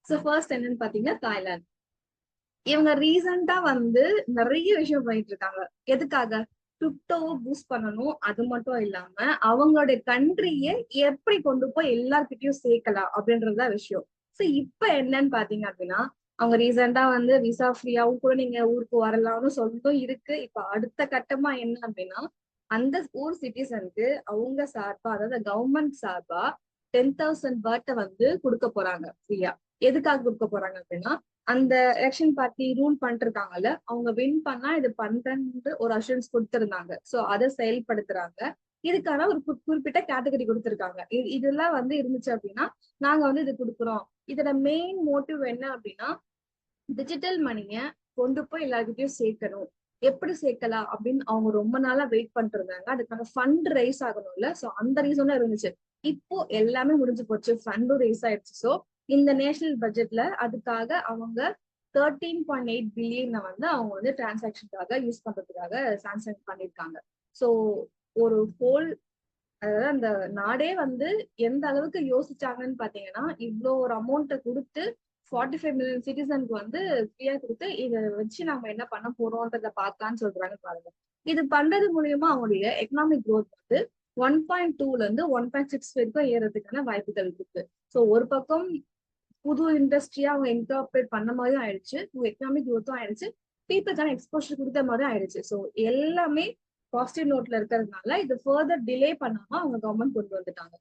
So first என்னன்னு பாத்தீங்கன்னா Thailand. இவங்க ரீசெண்டா வந்து நிறைய விஷயம் பண்ணிட்டு இருக்காங்க. எதுக்காக? கிரிப்டோவை பூஸ்ட் பண்ணணும். அது மட்டும் இல்லாம அவங்களுடைய கண்ட்ரிய எப்படி கொண்டு போய் எல்லார்கிட்டயும் சேர்க்கலாம் அப்படின்றதுதான் விஷயம். சோ இப்ப என்னன்னு பாத்தீங்க அப்படின்னா, அவங்க ரீசெண்டா வந்து விசா ஃப்ரீயாவும் கூட நீங்க ஊருக்கு வரலாம்னு சொல்லிட்டும் இருக்கு. இப்ப அடுத்த கட்டமா என்ன அப்படின்னா, அந்த ஊர் சிட்டிசனுக்கு அவங்க சார்பா, அதாவது கவர்மெண்ட் சார்பா 10,000 பர்ட்டை வந்து கொடுக்க போறாங்க ஃப்ரீயா. எதுக்காக கொடுக்க போறாங்க அப்படின்னா, அந்த எலெக்ஷன் பார்ட்டி ரூல் பண்ணிட்டு இருக்காங்கல்ல, அவங்க வின் பண்ணா இது பண்றேன்னு ஒரு அஷூரன்ஸ் கொடுத்திருந்தாங்க. சோ அதை செயல்படுத்துறாங்க. இதுக்கான ஒரு குறிப்பிட்ட கேட்டகரி கொடுத்திருக்காங்க. இதெல்லாம் வந்து இருந்துச்சு அப்படின்னா நாங்க வந்து இது கொடுக்குறோம். இதோட மெயின் மோட்டிவ் என்ன அப்படின்னா, டிஜிட்டல் மணிய கொண்டு போய் எல்லார்கிட்டயும் சேர்க்கணும். எப்படி சேர்க்கலாம் அப்படின்னு அவங்க ரொம்ப நாளா வெயிட் பண்ணிட்டு இருந்தாங்க. அதுக்கான ஃபண்ட் ரைஸ் ஆகணும்ல. சோ அந்த ரீசனும் இருந்துச்சு. இப்போ எல்லாமே முடிஞ்சு போச்சு. ஃபண்டும் ரைஸ் ஆயிடுச்சு. சோ இந்த நேஷனல் பட்ஜெட்ல அதுக்காக அவங்க 13.8 பில்லியனை வந்து அவங்க வந்து டிரான்சாக்ஷனுக்காக யூஸ் பண்றதுக்காக சாங்ஷன் பண்ணிருக்காங்க. சோ ஒரு ஹோல், அதாவது அந்த நாடே வந்து எந்த அளவுக்கு யோசிச்சாங்கன்னு பாத்தீங்கன்னா, இவ்வளோ ஒரு அமௌண்ட்டை கொடுத்து 45 மில்லியன் சிட்டிசனுக்கு வந்து ஃப்ரீயா கொடுத்து இதை வச்சு நம்ம என்ன பண்ண போறோம்ன்றத பார்க்கலான்னு சொல்றாங்க பாருங்க. இது பண்றது மூலியமா அவங்களுடைய எக்கனாமிக் growth வந்து 1.2ல இருந்து 1.6 வரைக்கும் ஏறதுக்கான வாய்ப்புகள் இருக்கு. சோ ஒரு பக்கம் புது இண்டஸ்ட்ரியா அவங்க இன்கார்பரேட் பண்ண மாதிரியும் ஆயிடுச்சு, எக்கனாமிக் growth-உம் ஆயிடுச்சு, பீப்புளுக்கான எக்ஸ்போஷர் கொடுத்த மாதிரி ஆயிடுச்சு. சோ எல்லாமே பாசிட்டிவ் நோட்ல இருக்கிறதுனால இது ஃபர்தர் டிலே பண்ணாம அவங்க கவர்மெண்ட் கொண்டு வந்துட்டாங்க.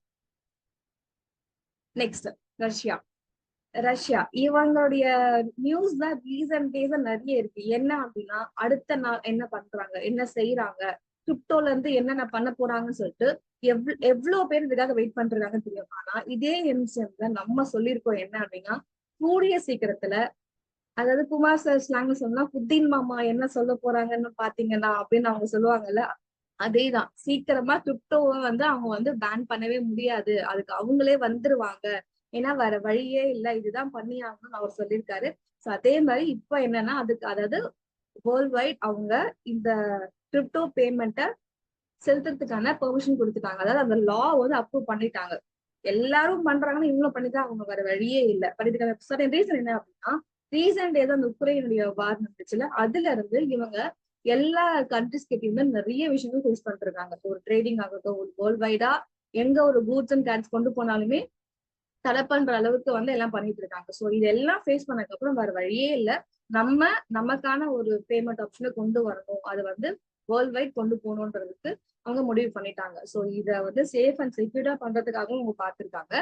Next Russia. ரஷ்யா இவங்களுடைய நியூஸ் தான் ரீசன்ட் டேஸ் நிறைய இருக்கு. என்ன அப்படின்னா, அடுத்த நாள் என்ன பண்றாங்க, என்ன செய்யறாங்க, கிரிப்டோல இருந்து என்னென்ன பண்ண போறாங்கன்னு சொல்லிட்டு எவ்வளவு பேர் இதுக்காக வெயிட் பண்றாங்கன்னு தெரியும். ஆனா இதே நிமிஷம்ல நம்ம சொல்லியிருக்கோம் என்ன அப்படின்னா, கூடிய சீக்கிரத்துல, அதாவது குமார் சார் ஸ்லாங்ல சொன்னா புத்தின் மாமா என்ன சொல்ல போறாங்கன்னு பாத்தீங்கன்னா அப்படின்னு அவங்க சொல்லுவாங்கல்ல, அதேதான். சீக்கிரமா கிரிப்டோவை வந்து அவங்க வந்து பேன் பண்ணவே முடியாது. அதுக்கு அவங்களே வந்துருவாங்க. ஏன்னா வேற வழியே இல்ல. இதுதான் பண்ணி ஆகணும்னு அவர் சொல்லியிருக்காரு. சோ அதே மாதிரி இப்ப என்னன்னா, அதுக்கு அதாவது வேர்ல்ட் வைட் அவங்க இந்த கிரிப்டோ பேமெண்ட்டை செலுத்துறதுக்கான பெர்மிஷன் கொடுத்துட்டாங்க. அதாவது அந்த லா வந்து அப்ரூவ் பண்ணிட்டாங்க. எல்லாரும் பண்றாங்கன்னு இவங்களும் பண்ணிதான் அவங்க வேற வழியே இல்லை. பட் இதுக்கான சர்டன் ரீசன் என்ன அப்படின்னா, ரீசன்ட் ஏதோ அந்த உக்ரைனுடைய வார் நடந்துச்சுல, அதுல இருந்து இவங்க எல்லா கண்ட்ரிஸ் கிட்டயுமே நிறைய விஷயங்கள் ஃபேஸ் பண்ணிருக்காங்க. ஒரு ட்ரேடிங் ஆகட்டும், ஒரு வேர்ல்ட் வைடா எங்க ஒரு கூட்ஸ் அண்ட் கேட்ஸ் கொண்டு போனாலுமே தடை பண்ற அளவுக்கு வந்து எல்லாம் பண்ணிட்டு இருக்காங்க. சோ இதெல்லாம் ஃபேஸ் பண்ணதுக்கு அப்புறம் வேற வழியே இல்ல. நம்ம நமக்கான ஒரு பேமெண்ட் ஆப்ஷனை கொண்டு வரணும். அது வந்து வேர்ல்ட் வைட் கொண்டு போகணுன்றதுக்கு அவங்க முடிவு பண்ணிட்டாங்க. சோ இத வந்து சேஃப் அண்ட் செக்யூர்டா பண்றதுக்காகவும் அவங்க பார்த்திருக்காங்க.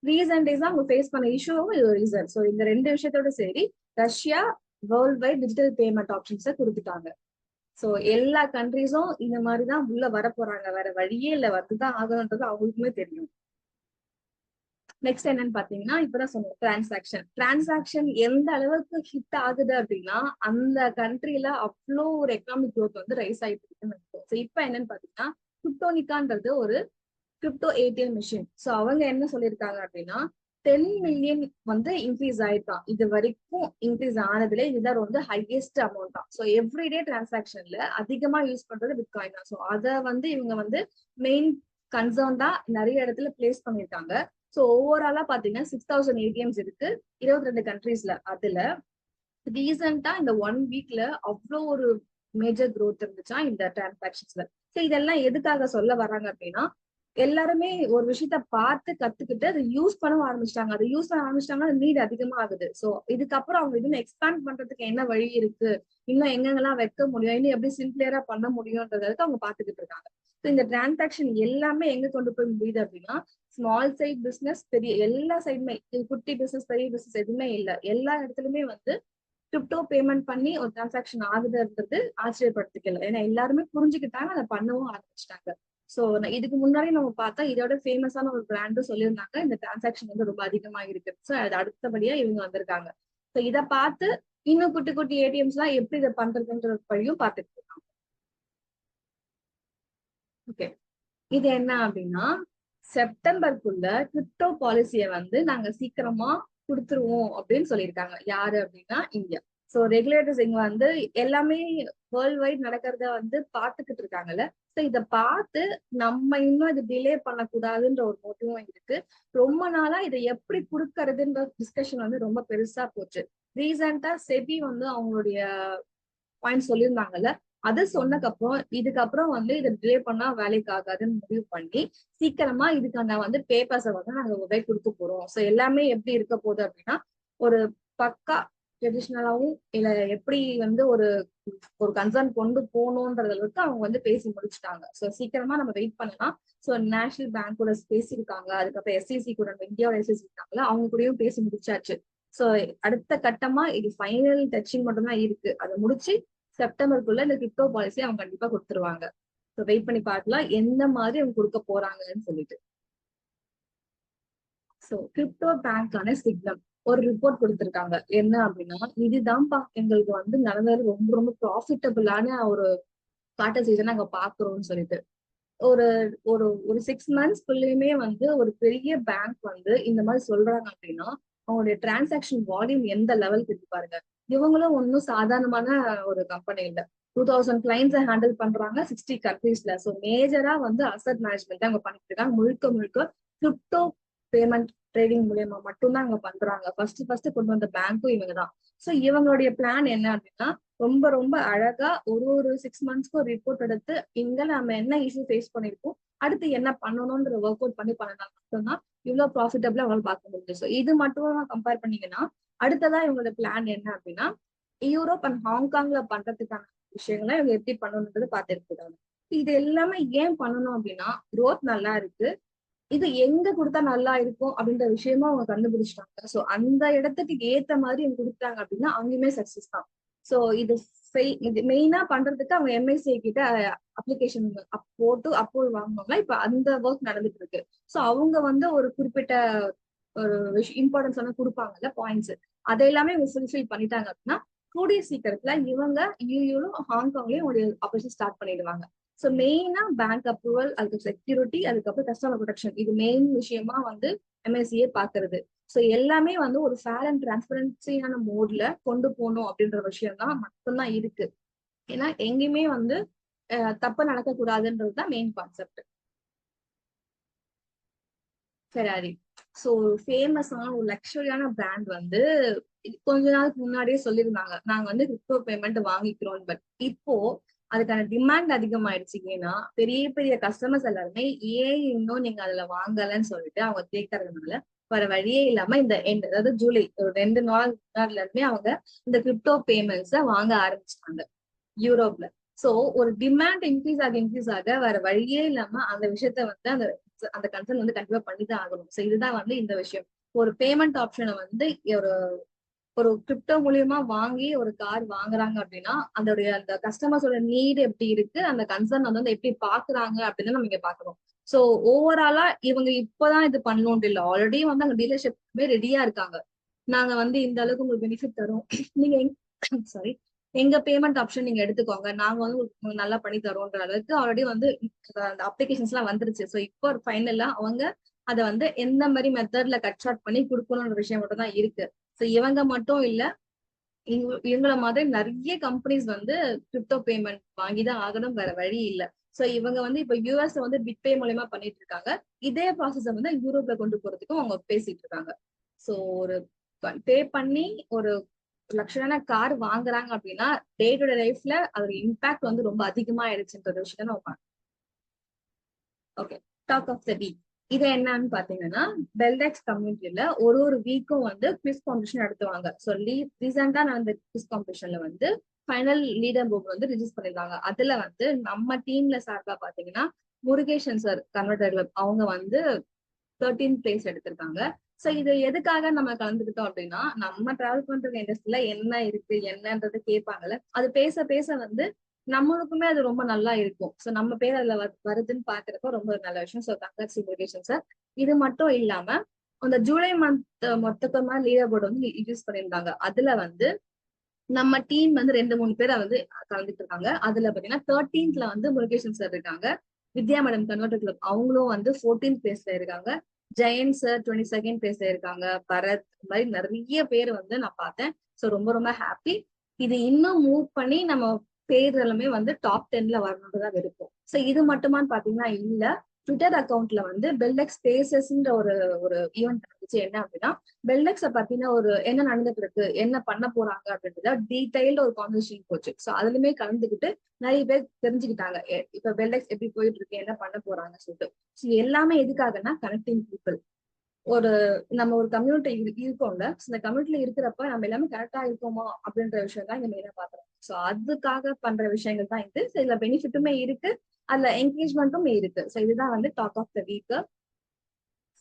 ரீசன்ட் டேஸா அவங்க ஃபேஸ் பண்ண இஷ்யூவும் இது ஒரு ரீசன். சோ இந்த ரெண்டு விஷயத்தோட சரி Russia world wide digital payment ஆப்ஷன்ஸை கொடுத்துட்டாங்க. சோ எல்லா கண்ட்ரிஸும் இந்த மாதிரிதான் உள்ள வர போறாங்க. வேற வழியே இல்ல, வந்துதான் ஆகணும்ன்றது அவங்களுக்குமே தெரியும். நெக்ஸ்ட் என்னன்னு பாத்தீங்கன்னா, இப்பதான் சொன்னோம் டிரான்சாக்ஷன் எந்த அளவுக்கு ஹிட் ஆகுது அப்படின்னா, அந்த கண்ட்ரில அவ்வளோ ஒரு எக்கனாமிக் growth வந்து ரைஸ் ஆயிட்டு இருக்குன்னு நினைப்போம். சோ இப்ப என்னன்னு பாத்தீங்கன்னா, கிரிப்டோனிக்கான்றது ஒரு கிரிப்டோ ஏடிஎம் மிஷின். சோ அவங்க என்ன சொல்லியிருக்காங்க அப்படின்னா, 10 மில்லியன் வந்து இன்க்ரீஸ் ஆயிருக்கான். இது வரைக்கும் இன்க்ரீஸ் ஆனதுல இதுதான் வந்து ஹையஸ்ட் அமௌண்ட் தான். ஸோ எவ்ரிடே டிரான்சாக்ஷன்ல அதிகமா யூஸ் பண்றது பிட்காயின் தான். ஸோ அதை வந்து இவங்க வந்து மெயின் கன்சர்ன்டா நிறைய இடத்துல பிளேஸ் பண்ணிருக்காங்க. ஸோ ஓவராலா பாத்தீங்கன்னா 6,000 ஏடிஎம்ஸ் இருக்கு 22 கண்ட்ரீஸ்ல. அதுல ரீசெண்டா இந்த 1 வீக்ல அவ்வளோ ஒரு மேஜர் growth இருந்துச்சா இந்த டிரான்சாக்ஷன்ஸ்ல. ஸோ இதெல்லாம் எதுக்காக சொல்ல வர்றாங்க அப்படின்னா, எல்லாருமே ஒரு விஷயத்த பார்த்து கத்துக்கிட்டு அதை யூஸ் பண்ண ஆரம்பிச்சிட்டாங்க. அதை யூஸ் பண்ண ஆரம்பிச்சிட்டாங்கன்னா நீட் அதிகமா ஆகுது. சோ இதுக்கப்புறம் அவங்க இன்னும் எக்ஸ்பேண்ட் பண்றதுக்கு என்ன வழி இருக்கு, இன்னும் எங்கெங்கெல்லாம் வைக்க முடியும், இன்னும் எப்படி சிம்பிளியரா பண்ண முடியும்ன்றதுக்கு அவங்க பாத்துக்கிட்டு இருக்காங்க. ஸோ இந்த டிரான்சாக்ஷன் எல்லாமே எங்க கொண்டு போய் முடியுது அப்படின்னா, ஸ்மால் சைட் பிசினஸ், பெரிய எல்லா சைடுமே, குட்டி பிசினஸ் பெரிய பிசினஸ் எதுவுமே இல்லை, எல்லா இடத்துலயுமே வந்து கிரிப்டோ பேமெண்ட் பண்ணி ஒரு டிரான்சாக்ஷன் ஆகுதுன்றது ஆச்சரியப்படுத்திக்கல. ஏன்னா எல்லாருமே புரிஞ்சுக்கிட்டாங்க, அதை பண்ணவும் ஆரம்பிச்சிட்டாங்க. சோ இதுக்கு முன்னாடி நம்ம பார்த்தா இதோட ஃபேமஸான ஒரு பிராண்டும் சொல்லியிருந்தாங்க, இந்த டிரான்சாக்ஷன் வந்து ரொம்ப அதிகமா இருக்கு. சோ அது அடுத்தபடியா இவங்க வந்திருக்காங்க. சோ இதை பார்த்து இன்னும் குட்டி குட்டி ஏடிஎம்ஸ் எல்லாம் எப்படி இதை பண்றதுன்ற வழியும் பார்த்துட்டு இருக்காங்க. ஓகே, இது என்ன அப்படின்னா, செப்டம்பருக்குள்ள கிரிப்டோ பாலிசியை வந்து நாங்க சீக்கிரமா கொடுத்துருவோம் அப்படின்னு சொல்லியிருக்காங்க. யாரு அப்படின்னா இந்தியா. ஸோ ரெகுலேட்டர்ஸ் இங்க வந்து எல்லாமே வேர்ல்ட் வைட் நடக்கிறத வந்து பாத்துக்கிட்டு இருக்காங்கல்ல. ஸோ இதை பார்த்து நம்ம இன்னும் இது டிலே பண்ணக்கூடாதுன்ற ஒரு மோட்டிவும் இருக்கு. ரொம்ப நாளா இதை எப்படி கொடுக்கறதுன்ற டிஸ்கஷன் வந்து ரொம்ப பெருசா போச்சு. ரீசெண்டா செபி வந்து அவங்களுடைய பாயிண்ட் சொல்லியிருந்தாங்கல்ல. அது சொன்னதுக்கப்புறம் இதுக்கப்புறம் வந்து இதை டிலே பண்ணா வேலைக்கு ஆகாதுன்னு முடிவு பண்ணி சீக்கிரமா இதுக்கான வந்து பேப்பர்ஸை வந்து நாங்க உதவி கொடுக்க போறோம். ஸோ எல்லாமே எப்படி இருக்க போகுது அப்படின்னா ஒரு பக்கா ட்ரெடிஷ்னலாவும் இல்ல எப்படி வந்து ஒரு ஒரு கன்சர்ன் கொண்டு போகணுன்ற அளவுக்கு அவங்க வந்து பேசி முடிச்சுட்டாங்க. ஸோ சீக்கிரமா நம்ம வெயிட் பண்ணலாம். ஸோ நேஷனல் பேங்க் கூட பேசியிருக்காங்க, அதுக்கப்புறம் எஸ்சிசி கூட இந்தியாவோட எஸ்சிசி இருக்காங்களா அவங்க கூடயும் பேசி முடிச்சாச்சு. ஸோ அடுத்த கட்டமா இது ஃபைனல் டச்சிங் மட்டும் தான் இருக்கு. அதை முடிச்சு செப்டம்பருக்குள்ள இந்த கிரிப்டோ பாலிசி அவங்க கண்டிப்பா கொடுத்துருவாங்க. ஸோ வெயிட் பண்ணி பார்க்கலாம் எந்த மாதிரி அவங்க கொடுக்க போறாங்கன்னு சொல்லிட்டு. ஸோ கிரிப்டோ பேங்க்கான சிக்னம் ஒரு ரிப்போர்ட் கொடுத்திருக்காங்க. என்ன அப்படின்னா இதுதான்ப்பா எங்களுக்கு வந்து நடந்தது ரொம்ப ரொம்ப ப்ராஃபிட்டபிளான ஒரு காட்டர் சீசன் நாங்க பாக்குறோம்னு சொல்லிட்டு ஒரு ஒரு ஒரு 6 மந்த்ஸ்க்குள்ளயுமே வந்து ஒரு பெரிய பேங்க் வந்து இந்த மாதிரி சொல்றாங்க அப்படின்னா அவங்களுடைய டிரான்சாக்ஷன் வால்யூம் எந்த லெவலுக்கு இருக்கு பாருங்க. இவங்களும் ஒன்றும் சாதாரணமான ஒரு கம்பெனி இல்ல. 2000 கிளைண்ட்ஸை ஹேண்டில் பண்றாங்க 60 கண்ட்ரீஸ்ல. ஸோ மேஜரா வந்து அசட் மேனேஜ்மெண்ட் அவங்க பண்ணிட்டு இருக்காங்க. முழுக்க முழுக்க கிரிப்டோ பேமெண்ட் ட்ரேடிங் மூலியமா மட்டும்தான் அவங்க பண்றாங்க. ஃபர்ஸ்ட் கொண்டு வந்த பேங்க்கும் இவங்க தான். ஸோ இவங்களுடைய பிளான் என்ன அப்படின்னா ரொம்ப ரொம்ப அழகா ஒரு 6 மந்த்ஸ்க்கு ஒரு ரிப்போர்ட் எடுத்து இங்க நம்ம என்ன இஷ்யூ ஃபேஸ் பண்ணிருக்கோம், அடுத்து என்ன பண்ணணும்ன்ற ஒர்க் அவுட் பண்ணி பண்ணனா மட்டும்தான் இவ்வளவு ப்ராஃபிட்டபிளா அவங்களால பார்க்க முடியுது. ஸோ இது மட்டும் கம்பேர் பண்ணீங்கன்னா அடுத்ததா இவங்களோட பிளான் என்ன அப்படின்னா யூரோப் அண்ட் ஹாங்காங்ல பண்றதுக்கான விஷயங்களை இவங்க எப்படி பண்ணணுன்றது பார்த்துருக்காங்க. இது எல்லாமே ஏன் பண்ணணும் அப்படின்னா growth நல்லா இருக்கு, இது எங்க கொடுத்தா நல்லா இருக்கும் அப்படின்ற விஷயமா அவங்க கண்டுபிடிச்சிட்டாங்க. சோ அந்த இடத்துக்கு ஏத்த மாதிரி இவங்க கொடுத்தாங்க அப்படின்னா அங்கேயுமே சக்சஸ் தான். சோ இது மெயினா பண்றதுக்கு அவங்க எம்ஐசிஐ கிட்ட அப்ளிகேஷன் போட்டு அப்ரூவல் வாங்கினாங்க. இப்ப அந்த ஒர்க் நடந்துட்டு இருக்கு. சோ அவங்க வந்து ஒரு குறிப்பிட்ட ஒரு இம்பார்ட்டன்ஸ் எல்லாம் கொடுப்பாங்கல்ல பாயிண்ட்ஸ், அதை எல்லாமே இவங்க ஃபுல்ஃபில் பண்ணிட்டாங்க அப்படின்னா கூடிய சீக்கிரத்துல இவங்க யூயூலும் ஹாங்காங்லயும் ஒரு ஆபரேஷன் ஸ்டார்ட் பண்ணிடுவாங்க. ஸோ மெயினா பேங்க் அப்ரூவல், அதுக்கு செக்யூரிட்டி, அதுக்கப்புறம் கஸ்டமர் ப்ரொடெக்ஷன், இது மெயின் விஷயமா வந்து எம்எஸ்சியே பாக்குறது. ஸோ எல்லாமே வந்து ஒரு ஃபேர் அண்ட் டிரான்ஸ்பரன்சியான மோட்ல கொண்டு போகணும் அப்படின்ற விஷயம் தான் மட்டும்தான் இருக்கு. ஏன்னா எங்கேயுமே வந்து தப்பு நடக்கக்கூடாதுன்றது தான் மெயின் கான்செப்ட். ஃபெராரி ஸோ ஃபேமஸான ஒரு லக்ஸரியான பிராண்ட் வந்து கொஞ்ச நாளுக்கு முன்னாடியே சொல்லியிருந்தாங்க நாங்க வந்து கிரிப்டோ பேமெண்ட் வாங்கிக்கிறோம். பட் இப்போ அதுக்கான டிமாண்ட் அதிகமாயிடுச்சு. ஏன்னா பெரிய பெரிய கஸ்டமர்ஸ் எல்லாருமே ஏன் இன்னும் நீங்க அதுல வாங்கலன்னு சொல்லிட்டு அவங்க கேட்கறதுனால வேற வழியே இல்லாம இந்த அதாவது ஜூலை ஒரு 2 நாள் முன்னாடில இருந்தே அவங்க இந்த கிரிப்டோ பேமெண்ட்ஸ வாங்க ஆரம்பிச்சிட்டாங்க யூரோப்ல. சோ ஒரு டிமாண்ட் இன்க்ரீஸ் ஆக வேற வழியே இல்லாம அந்த விஷயத்த வந்து அந்த அந்த கன்சர்ன் வந்து கண்டிப்பா பண்ணிதான் ஆகணும். சோ இதுதான் வந்து இந்த விஷயம். ஒரு பேமெண்ட் ஆப்ஷனை வந்து ஒரு ஒரு கிரிப்டோ மூலியமா வாங்கி ஒரு கார் வாங்குறாங்க அப்படின்னா அதோடைய அந்த கஸ்டமர்ஸோட நீட் எப்படி இருக்கு, அந்த கன்சர்ன் வந்து எப்படி பாக்குறாங்க அப்படின்னு நம்ம இங்க பாக்கணும். சோ ஓவராலா இவங்க இப்பதான் இது பண்ணணும் இல்ல, ஆல்ரெடி வந்து அங்க டீலர்ஷிப்மே ரெடியா இருக்காங்க. நாங்க வந்து இந்த அளவுக்கு உங்களுக்கு பெனிஃபிட் தரோம், நீங்க சாரி எங்க பேமெண்ட் ஆப்ஷன் நீங்க எடுத்துக்கோங்க, நாங்க வந்து உங்களுக்கு நல்லா பண்ணி தரோன்ற அளவுக்கு ஆல்ரெடி வந்து அந்த அப்ளிகேஷன்ஸ் எல்லாம் வந்துருச்சு. ஸோ இப்போ ஃபைனலா அவங்க அதை வந்து எந்த மாதிரி மெத்தட்ல கட் ஷார்ட் பண்ணி கொடுக்கணும்ன்ற விஷயம் மட்டும் தான் இருக்கு. ஸோ இவங்க மட்டும் இல்ல, இவங்கள மாதிரி நிறைய கம்பெனிஸ் வந்து கிரிப்டோ பேமெண்ட் வாங்கிதான் ஆகணும், வேற வழி இல்ல. சோ இவங்க வந்து இப்ப யூஎஸ் வந்து பிட்பே மூலயமா பண்ணிட்டு இருக்காங்க. இதே ப்ராசஸ் வந்து யூரோப்ல கொண்டு போறதுக்கும் அவங்க பேசிட்டு இருக்காங்க. சோ ஒரு பே பண்ணி ஒரு லட்சணான கார் வாங்குறாங்க அப்படின்னா டே டு டே லைஃப்ல அதோட இம்பாக்ட் வந்து ரொம்ப அதிகமா ஆயிடுச்சுன்ற விஷயத்த நம்ம okay. Talk of the week இது என்னன்னு பாத்தீங்கன்னா பெல்டெக்ஸ் கம்யூனிட்டியில ஒரு வீக்கும் வந்து குவிஸ் காம்படிஷன் நடத்துவாங்க. ஸோ ரீசெண்டா நடந்த குவிஸ் காம்படிஷன்ல வந்து ஃபைனல் லீடர் போர்டு வந்து ரிஜிஸ்டர் பண்ணிருந்தாங்க. அதுல வந்து நம்ம டீம்ல சார்பா பாத்தீங்கன்னா முருகேஷன் சார் கன்வெர்டர் அவங்க வந்து 13th பிளேஸ் எடுத்திருக்காங்க. சோ இது எதுக்காக நம்ம கலந்துக்கிட்டோம் அப்படின்னா நம்ம டிராவல் பண்ற இண்டஸ்ட்ரியில என்ன இருக்கு என்னன்றது கேட்பாங்கல்ல, அது பேச பேச வந்து நம்மளுக்குமே அது ரொம்ப நல்லா இருக்கும். சோ நம்ம பேர் அதுல வருதுன்னு பாக்குறப்ப ரொம்ப நல்ல விஷயம். So congratulation sir. இது மட்டும் இல்லாம அந்த ஜூலை மந்த் மொத்தமா லீடர் போர்டு வந்து யூஸ் பண்ணியிருந்தாங்க. அதுல வந்து நம்ம டீம் வந்து 2-3 பேரை வந்து கலந்துட்டு இருக்காங்க. அதுல பாத்தீங்கன்னா 13th வந்து முருகேசன் சார் இருக்காங்க. வித்யா மேடம் கன்வெர்டர் கிளப் அவங்களும் வந்து 14th பிளேஸ்ல இருக்காங்க. ஜெயன் சார் 22nd பிளேஸ்ல இருக்காங்க. பரத், இந்த மாதிரி நிறைய பேர் வந்து நான் பார்த்தேன். ஸோ ரொம்ப ரொம்ப ஹாப்பி. இது இன்னும் மூவ் பண்ணி நம்ம பேர் எல்லாமே வந்து டாப் 10ல வரணுன்றதான் விருப்பம். சோ இது மட்டுமான்னு பாத்தீங்கன்னா இல்ல. ட்விட்டர் அக்கௌண்ட்ல வந்து பெல்லெக்ஸ் ஸ்பேசஸ்ன்ற ஒரு ஒரு ஈவெண்ட் இருந்துச்சு. என்ன அப்படின்னா பெல்லெக்ஸ பத்தின ஒரு என்ன நடந்துட்டு இருக்கு, என்ன பண்ண போறாங்க அப்படின்றத டீடைல்டு ஒரு கான்வர்சேஷன் போச்சு. சோ அதுலயுமே கலந்துக்கிட்டு நிறைய பேர் தெரிஞ்சுக்கிட்டாங்க. இப்ப பெல்லெக்ஸ் எப்படி போயிட்டு இருக்கு, என்ன பண்ண போறாங்க சொல்லிட்டு. சோ எல்லாமே எதுக்காகன்னா கனெக்டிங் பீப்புள். ஒரு நம்ம ஒரு கம்யூனிட்டி இருக்கோம்ல, இந்த கம்யூனிட்டில இருக்கிறப்ப நம்ம எல்லாமே கரெக்டா இருக்கோமா அப்படின்ற விஷயம் தான் இங்க மெயினா பாக்குறோம். சோ அதுக்காக பண்ற விஷயங்கள் தான் இது. So இதுல பெனிஃபிட்டுமே இருக்கு, அதுல என்கேஜ்மெண்ட்டும் இருக்கு. சோ இதுதான் வந்து talk of the week.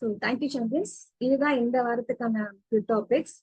So thank you champions. இதுதான் இந்த வாரத்துக்கான டாபிக்ஸ்.